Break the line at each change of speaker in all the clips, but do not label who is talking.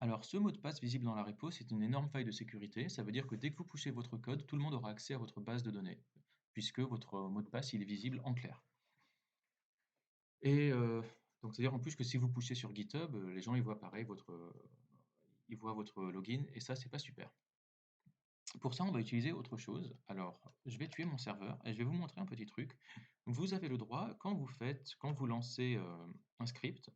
Alors, ce mot de passe visible dans la repo, c'est une énorme faille de sécurité. Ça veut dire que dès que vous poussez votre code, tout le monde aura accès à votre base de données, puisque votre mot de passe, il est visible en clair. Et donc, c'est-à-dire en plus que si vous poussez sur GitHub, les gens ils voient pareil ils voient votre login, et ça, c'est pas super. Pour ça, on va utiliser autre chose. Alors, je vais tuer mon serveur et je vais vous montrer un petit truc. Vous avez le droit, quand vous lancez un script,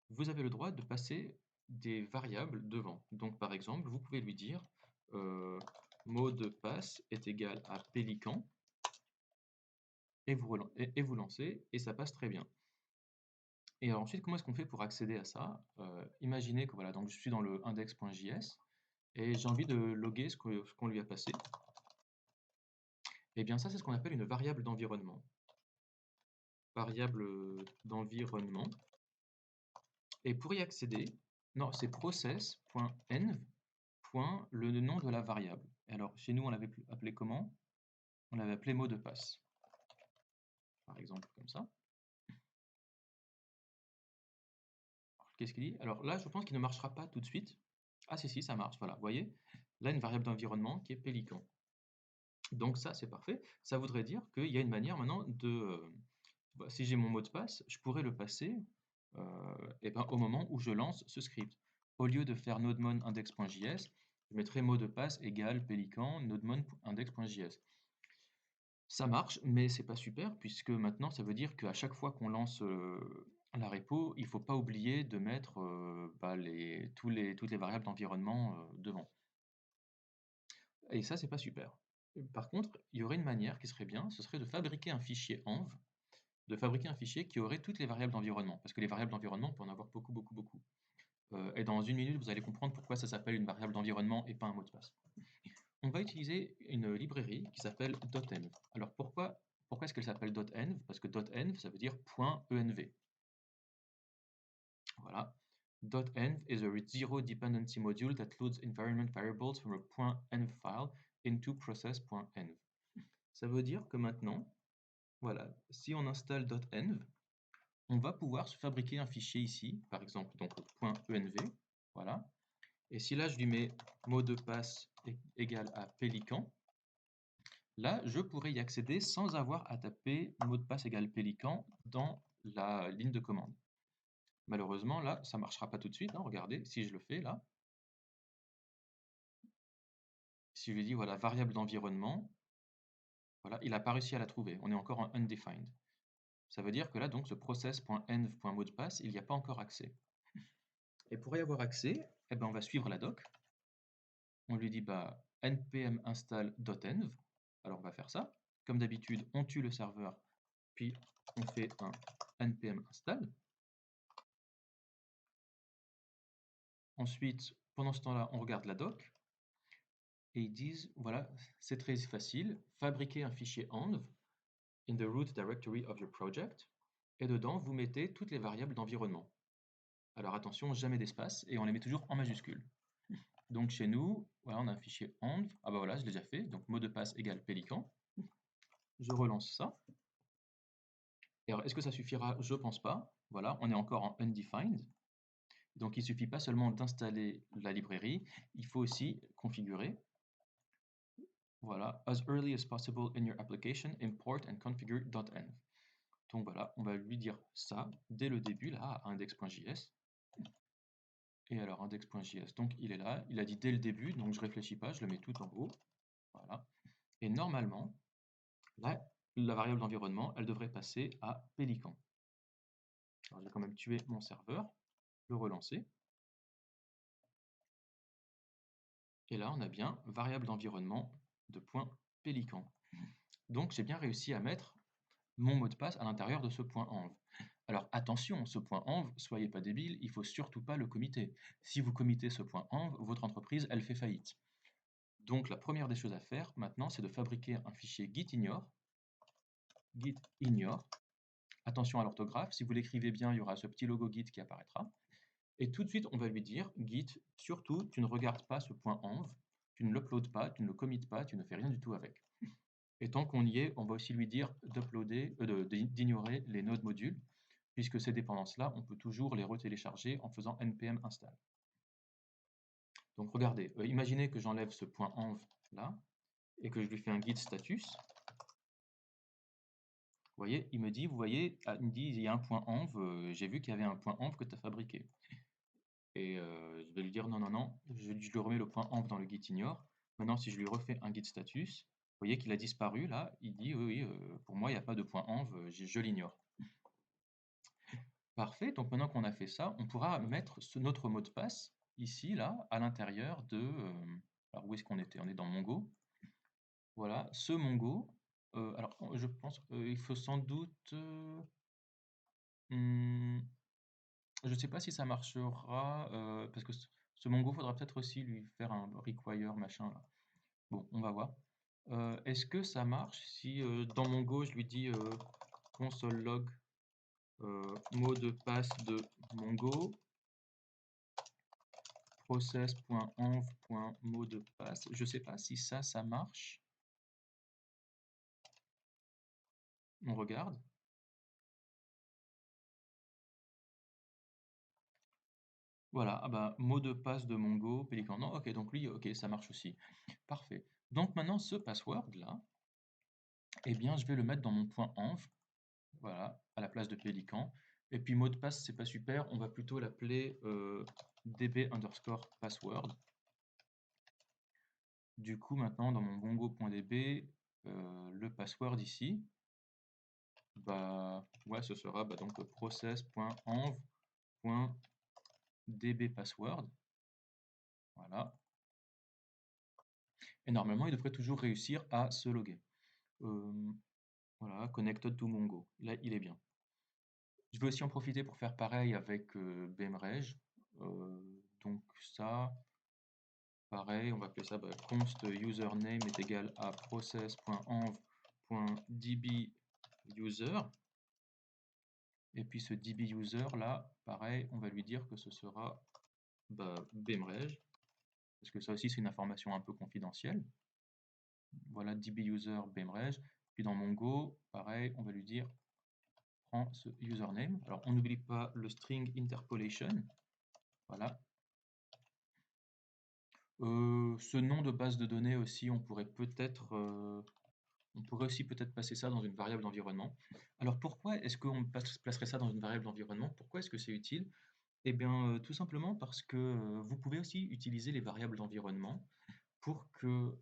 vous avez le droit de passer des variables devant. Donc, par exemple, vous pouvez lui dire euh, mot de passe est égal à pélican et vous lancez et ça passe très bien. Et alors ensuite, comment est-ce qu'on fait pour accéder à ça? Imaginez que voilà, donc je suis dans le index.js et j'ai envie de loguer ce qu'on lui a passé. Eh bien, ça, c'est ce qu'on appelle une variable d'environnement. Variable d'environnement. Et pour y accéder, non, c'est process.env, le nom de la variable. Et alors, chez nous, on l'avait appelé comment? On l'avait appelé mot de passe. Par exemple, comme ça. Qu'est-ce qu'il dit? Alors là, je pense qu'il ne marchera pas tout de suite. Ah, si, ça marche. Voilà, vous voyez? Là, une variable d'environnement qui est pélican. Donc ça, c'est parfait. Ça voudrait dire qu'il y a une manière maintenant si j'ai mon mot de passe, je pourrais le passer au moment où je lance ce script. Au lieu de faire nodemon index.js, je mettrai mot de passe égale pélican nodemon index.js. Ça marche, mais c'est pas super, puisque maintenant, ça veut dire qu'à chaque fois qu'on lance la repo, il ne faut pas oublier de mettre toutes les variables d'environnement devant. Et ça, c'est pas super. Par contre, il y aurait une manière qui serait bien, ce serait de fabriquer un fichier env, de fabriquer un fichier qui aurait toutes les variables d'environnement, parce que les variables d'environnement, on peut en avoir beaucoup, beaucoup, beaucoup. Et dans une minute, vous allez comprendre pourquoi ça s'appelle une variable d'environnement et pas un mot de passe. On va utiliser une librairie qui s'appelle .env. Alors pourquoi est-ce qu'elle s'appelle .env? Parce que .env, ça veut dire .env. Voilà. .env is a zero dependency module that loads environment variables from a .env file into process.env. Ça veut dire que maintenant, voilà, si on installe .env, on va pouvoir se fabriquer un fichier ici, par exemple, donc .env, voilà. Et si là, je lui mets mot de passe égal à pélican, là, je pourrais y accéder sans avoir à taper mot de passe égal pélican dans la ligne de commande. Malheureusement, là, ça ne marchera pas tout de suite, hein. Regardez, si je le fais là, si je lui dis voilà, variable d'environnement, voilà, il n'a pas réussi à la trouver. On est encore en undefined. Ça veut dire que là, donc, ce process.env.mot de passe, il n'y a pas encore accès. Et pour y avoir accès, eh ben, on va suivre la doc. On lui dit bah, npm install .env. Alors on va faire ça. Comme d'habitude, on tue le serveur, puis on fait un npm install. Ensuite, pendant ce temps-là, on regarde la doc. Et ils disent, voilà, c'est très facile, fabriquez un fichier env in the root directory of your project. Et dedans, vous mettez toutes les variables d'environnement. Alors attention, jamais d'espace, et on les met toujours en majuscule. Donc chez nous, voilà, on a un fichier env. Ah bah voilà, je l'ai déjà fait. Donc mot de passe égale pélican. Je relance ça. Et alors, est-ce que ça suffira? Je pense pas. Voilà, on est encore en undefined. Donc il ne suffit pas seulement d'installer la librairie, il faut aussi configurer. Voilà, as early as possible in your application, import and configure .env. Donc voilà, on va lui dire ça dès le début, là, à index.js. Et alors, index.js, donc il est là, il a dit dès le début, donc je réfléchis pas, je le mets tout en haut. Voilà. Et normalement, là, la variable d'environnement, elle devrait passer à pélican. Alors, j'ai quand même tué mon serveur, le relancer. Et là, on a bien variable d'environnement de point pélican. Donc, j'ai bien réussi à mettre mon mot de passe à l'intérieur de ce point env. Alors attention, ce point env, soyez pas débile, il faut surtout pas le committer. Si vous committez ce point env, votre entreprise, elle fait faillite. Donc la première des choses à faire maintenant, c'est de fabriquer un fichier gitignore. Gitignore. Attention à l'orthographe, si vous l'écrivez bien, il y aura ce petit logo git qui apparaîtra. Et tout de suite, on va lui dire, git, surtout, tu ne regardes pas ce point env, tu ne l'uploades pas, tu ne le commites pas, tu ne fais rien du tout avec. Et tant qu'on y est, on va aussi lui dire d'ignorer les nodes modules, puisque ces dépendances-là, on peut toujours les retélécharger en faisant npm install. Donc regardez, imaginez que j'enlève ce point env là et que je lui fais un guide status. Vous voyez, il me dit, vous voyez, il me dit, il y a un point env, j'ai vu qu'il y avait un point env que tu as fabriqué. Et je vais lui dire non, non, non, je lui remets le point env dans le git ignore. Maintenant, si je lui refais un git status, vous voyez qu'il a disparu là, il dit oui, oui, pour moi, il n'y a pas de point env, je l'ignore. Parfait, donc maintenant qu'on a fait ça, on pourra mettre notre mot de passe ici, là, à l'intérieur de... alors où est-ce qu'on était? On est dans Mongo. Voilà, ce Mongo. Alors, je pense il faut sans doute... hmm, je ne sais pas si ça marchera, parce que ce Mongo, il faudra peut-être aussi lui faire un require, machin, là. Bon, on va voir. Est-ce que ça marche si dans Mongo, je lui dis console log mot de passe de Mongo, process.env.mot de passe. Je sais pas si ça marche. On regarde. Voilà, ah bah, mot de passe de Mongo, Pélican. Non, ok, donc lui, ok, ça marche aussi. Parfait. Donc maintenant, ce password là, eh bien, je vais le mettre dans mon point env, voilà, à la place de Pélican. Et puis mot de passe, c'est pas super, on va plutôt l'appeler db underscore password. Du coup, maintenant, dans mon mongo.db, le password ici, bah, ouais, ce sera bah, donc process.env.dbpassword. Voilà. Et normalement, il devrait toujours réussir à se loguer. Voilà, connected to Mongo. Là, il est bien. Je vais aussi en profiter pour faire pareil avec Bemrej. Donc ça, pareil, on va appeler ça const username est égal à process.env.dbuser. Et puis ce dbuser là, pareil, on va lui dire que ce sera Bemrej, parce que ça aussi c'est une information un peu confidentielle. Voilà, dbuser Bemrej. Puis dans Mongo, pareil, on va lui dire prends ce username. Alors on n'oublie pas le string interpolation. Voilà. Ce nom de base de données aussi, on pourrait aussi peut-être passer ça dans une variable d'environnement. Alors pourquoi est-ce qu'on placerait ça dans une variable d'environnement? Pourquoi est-ce que c'est utile? Eh bien, tout simplement parce que vous pouvez aussi utiliser les variables d'environnement pour que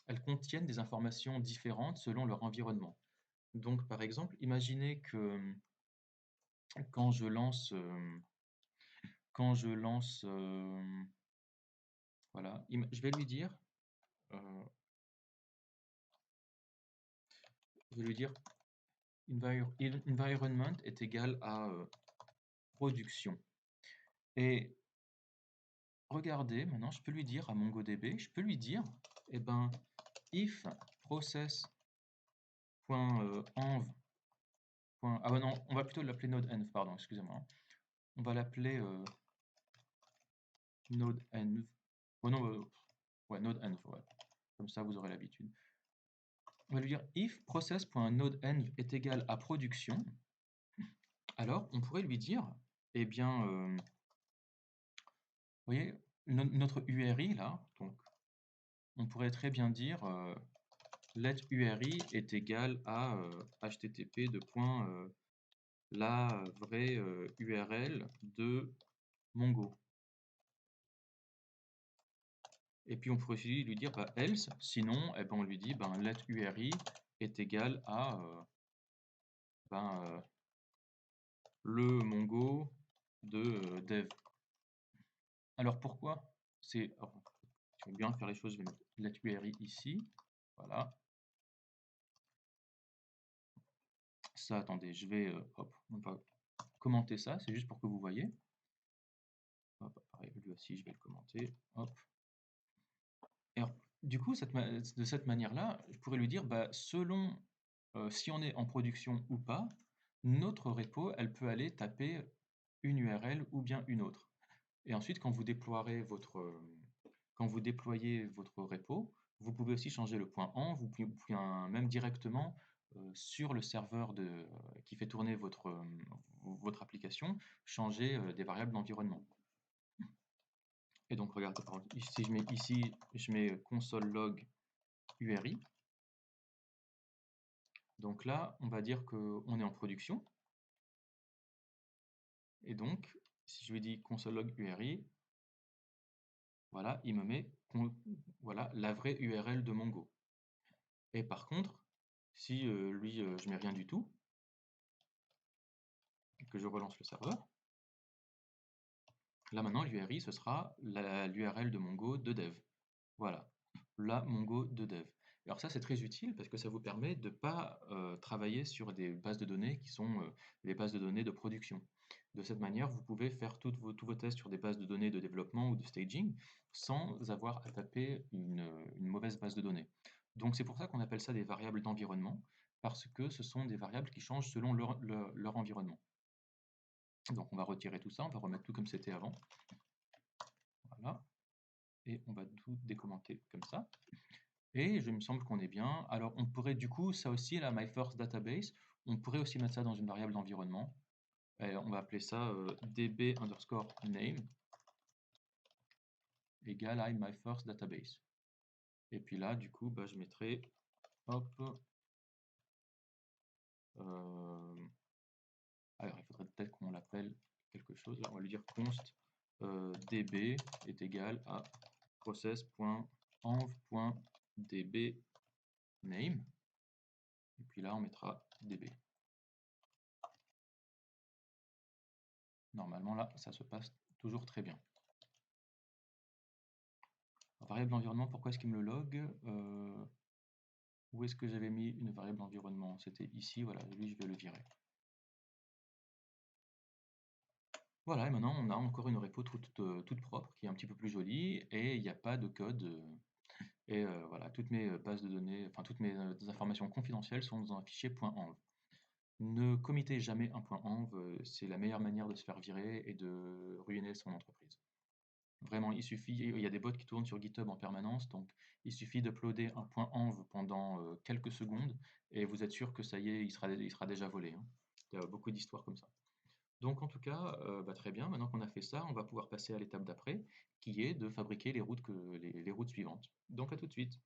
elles contiennent des informations différentes selon leur environnement. Donc, par exemple, imaginez que quand je lance, voilà, je vais lui dire, environment est égal à production. Et regardez, maintenant, je peux lui dire à MongoDB, je peux lui dire, eh ben, if process.env. Ah ouais, non, on va plutôt l'appeler node.env, pardon, excusez-moi. On va l'appeler node.env. Oh non, ouais, node.env, ouais. Comme ça, vous aurez l'habitude. On va lui dire if process.node.env est égal à production. Alors, on pourrait lui dire, eh bien, vous voyez, notre URI là, donc, on pourrait très bien dire let URI est égal à http de point la vraie URL de Mongo. Et puis on pourrait aussi lui dire else, sinon eh ben, on lui dit let URI est égal à le Mongo de dev. Alors pourquoi c'est... Si on veut bien faire les choses, je vais mettre let URI ici. Voilà. Ça, attendez, je vais... hop, on va commenter ça, c'est juste pour que vous voyez. Hop, pareil, lui aussi, je vais le commenter. Hop. Et alors, du coup, de cette manière-là, je pourrais lui dire, selon si on est en production ou pas, notre repo, elle peut aller taper une URL ou bien une autre. Et ensuite, quand vous déployez votre repo, vous pouvez aussi changer le point en, vous pouvez même directement sur le serveur qui fait tourner votre application, changer des variables d'environnement. Et donc, regarde, par exemple, si je mets ici, je mets console log URI. Donc là, on va dire qu'on est en production. Et donc, si je lui dis console log URI, voilà, il me met voilà, la vraie URL de Mongo. Et par contre, si je mets rien du tout, et que je relance le serveur, là maintenant, l'URI, ce sera l'URL de Mongo de dev. Voilà, la Mongo de dev. Alors ça, c'est très utile parce que ça vous permet de ne pas travailler sur des bases de données qui sont les bases de données de production. De cette manière, vous pouvez faire tous vos tests sur des bases de données de développement ou de staging sans avoir à taper une mauvaise base de données. Donc c'est pour ça qu'on appelle ça des variables d'environnement, parce que ce sont des variables qui changent selon leur environnement. Donc on va retirer tout ça, on va remettre tout comme c'était avant. Voilà. Et on va tout décommenter comme ça. Et je me semble qu'on est bien. Alors on pourrait du coup, ça aussi, là, my first database, on pourrait aussi mettre ça dans une variable d'environnement. On va appeler ça db underscore name égale I my first database. Et puis là, du coup, bah, je mettrai, hop, alors il faudrait peut-être qu'on l'appelle quelque chose. Là, on va lui dire const db est égal à process.env.db name. Et puis là, on mettra db. Normalement, là, ça se passe toujours très bien. Variable d'environnement, pourquoi est-ce qu'il me le log? Où est-ce que j'avais mis une variable d'environnement? C'était ici, voilà, lui, je vais le virer. Voilà, et maintenant, on a encore une repo toute propre, qui est un petit peu plus jolie, et il n'y a pas de code. Et voilà, toutes mes bases de données, enfin, toutes mes informations confidentielles sont dans un fichier .env. Ne committez jamais un .env, c'est la meilleure manière de se faire virer et de ruiner son entreprise. Vraiment, il y a des bots qui tournent sur GitHub en permanence, donc il suffit d'uploader un .env pendant quelques secondes et vous êtes sûr que ça y est, il sera déjà volé, hein. Il y a beaucoup d'histoires comme ça. Donc en tout cas, bah, très bien, maintenant qu'on a fait ça, on va pouvoir passer à l'étape d'après, qui est de fabriquer les routes suivantes. Donc à tout de suite.